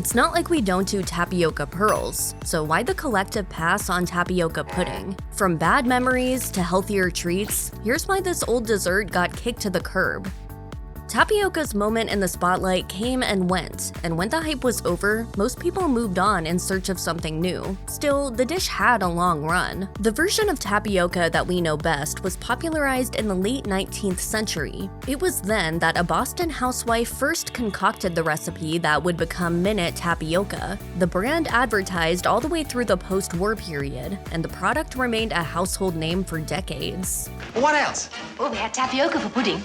It's not like we don't do tapioca pearls, so why the collective pass on tapioca pudding? From bad memories to healthier treats, here's why this old dessert got kicked to the curb. Tapioca's moment in the spotlight came and went, and when the hype was over, most people moved on in search of something new. Still, the dish had a long run. The version of tapioca that we know best was popularized in the late 19th century. It was then that a Boston housewife first concocted the recipe that would become Minute Tapioca. The brand advertised all the way through the post-war period, and the product remained a household name for decades. What else? Oh, we had tapioca for pudding.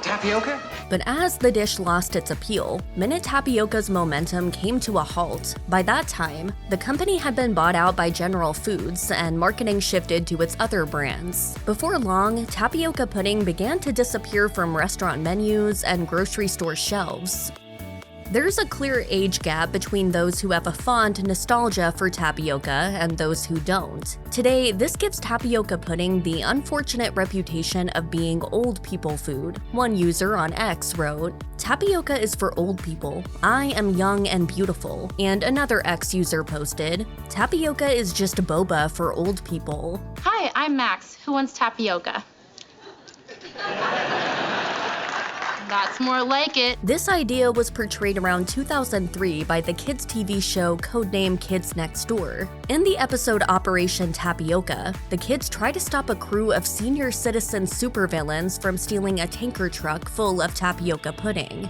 Tapioca? But as the dish lost its appeal, Minute Tapioca's momentum came to a halt. By that time, the company had been bought out by General Foods and marketing shifted to its other brands. Before long, tapioca pudding began to disappear from restaurant menus and grocery store shelves. There's a clear age gap between those who have a fond nostalgia for tapioca and those who don't. Today, this gives tapioca pudding the unfortunate reputation of being old people food. One user on X wrote, "Tapioca is for old people. I am young and beautiful." And another X user posted, "Tapioca is just boba for old people." Hi, I'm Max. Who wants tapioca? That's more like it. This idea was portrayed around 2003 by the kids' TV show codenamed Kids Next Door. In the episode Operation Tapioca, the kids try to stop a crew of senior citizen supervillains from stealing a tanker truck full of tapioca pudding.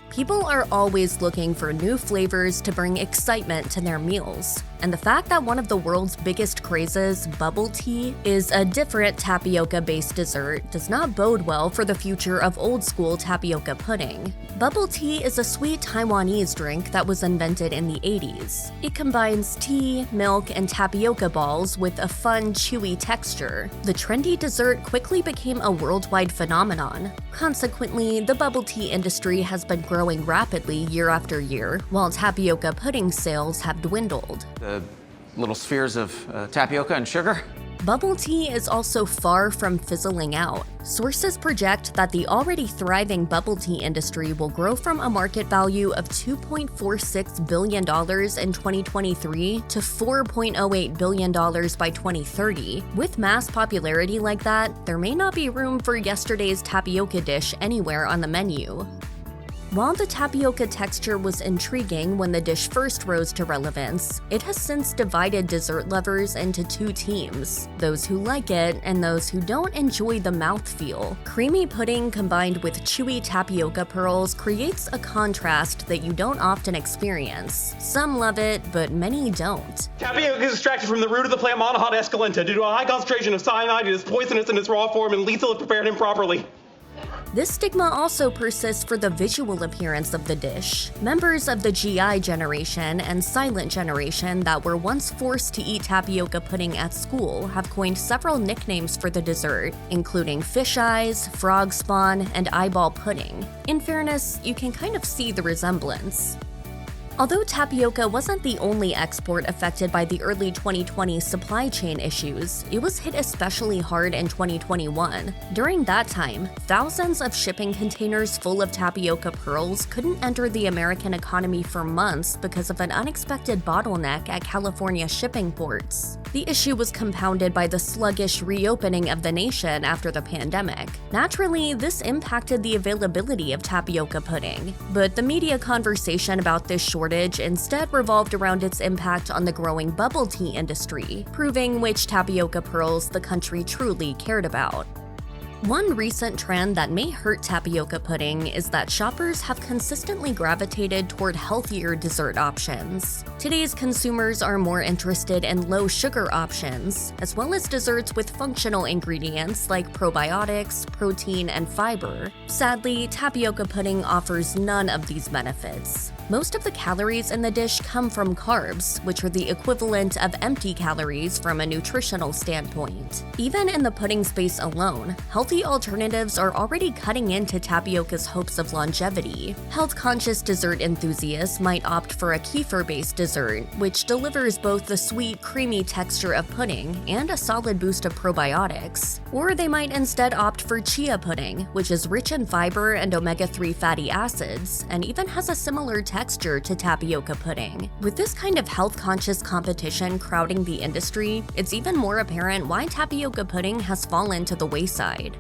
People are always looking for new flavors to bring excitement to their meals, and the fact that one of the world's biggest crazes, bubble tea, is a different tapioca-based dessert does not bode well for the future of old-school tapioca pudding. Bubble tea is a sweet Taiwanese drink that was invented in the 80s. It combines tea, milk, and tapioca balls with a fun, chewy texture. The trendy dessert quickly became a worldwide phenomenon. Consequently, the bubble tea industry has been growing rapidly year after year, while tapioca pudding sales have dwindled. The little spheres of tapioca and sugar? Bubble tea is also far from fizzling out. Sources project that the already thriving bubble tea industry will grow from a market value of $2.46 billion in 2023 to $4.08 billion by 2030. With mass popularity like that, there may not be room for yesterday's tapioca dish anywhere on the menu. While the tapioca texture was intriguing when the dish first rose to relevance, it has since divided dessert lovers into two teams, those who like it and those who don't enjoy the mouthfeel. Creamy pudding combined with chewy tapioca pearls creates a contrast that you don't often experience. Some love it, but many don't. Tapioca is extracted from the root of the plant Monahot esculenta due to a high concentration of cyanide. It is poisonous in its raw form and lethal if prepared improperly. This stigma also persists for the visual appearance of the dish. Members of the GI generation and silent generation that were once forced to eat tapioca pudding at school have coined several nicknames for the dessert, including fish eyes, frog spawn, and eyeball pudding. In fairness, you can kind of see the resemblance. Although tapioca wasn't the only export affected by the early 2020 supply chain issues, it was hit especially hard in 2021. During that time, thousands of shipping containers full of tapioca pearls couldn't enter the American economy for months because of an unexpected bottleneck at California shipping ports. The issue was compounded by the sluggish reopening of the nation after the pandemic. Naturally, this impacted the availability of tapioca pudding, but the media conversation about this shortage instead revolved around its impact on the growing bubble tea industry, proving which tapioca pearls the country truly cared about. One recent trend that may hurt tapioca pudding is that shoppers have consistently gravitated toward healthier dessert options. Today's consumers are more interested in low-sugar options, as well as desserts with functional ingredients like probiotics, protein, and fiber. Sadly, tapioca pudding offers none of these benefits. Most of the calories in the dish come from carbs, which are the equivalent of empty calories from a nutritional standpoint. Even in the pudding space alone, healthy alternatives are already cutting into tapioca's hopes of longevity. Health-conscious dessert enthusiasts might opt for a kefir-based dessert, which delivers both the sweet, creamy texture of pudding and a solid boost of probiotics. Or they might instead opt for chia pudding, which is rich in fiber and omega-3 fatty acids, and even has a similar texture texture to tapioca pudding. With this kind of health-conscious competition crowding the industry, it's even more apparent why tapioca pudding has fallen to the wayside.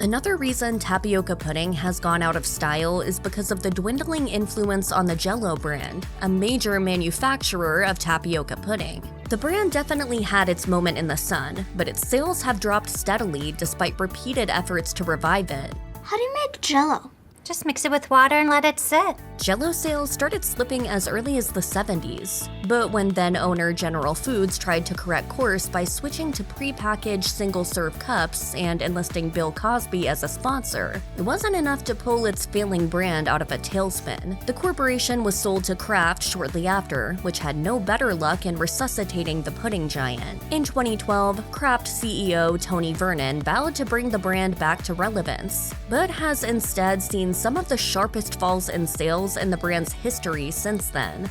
Another reason tapioca pudding has gone out of style is because of the dwindling influence on the Jell-O brand, a major manufacturer of tapioca pudding. The brand definitely had its moment in the sun, but its sales have dropped steadily despite repeated efforts to revive it. How do you make Jell-O? Just mix it with water and let it sit. Jell-O sales started slipping as early as the 70s, but when then-owner General Foods tried to correct course by switching to pre-packaged single-serve cups and enlisting Bill Cosby as a sponsor, it wasn't enough to pull its failing brand out of a tailspin. The corporation was sold to Kraft shortly after, which had no better luck in resuscitating the pudding giant. In 2012, Kraft CEO Tony Vernon vowed to bring the brand back to relevance, but has instead seen some of the sharpest falls in sales in the brand's history since then.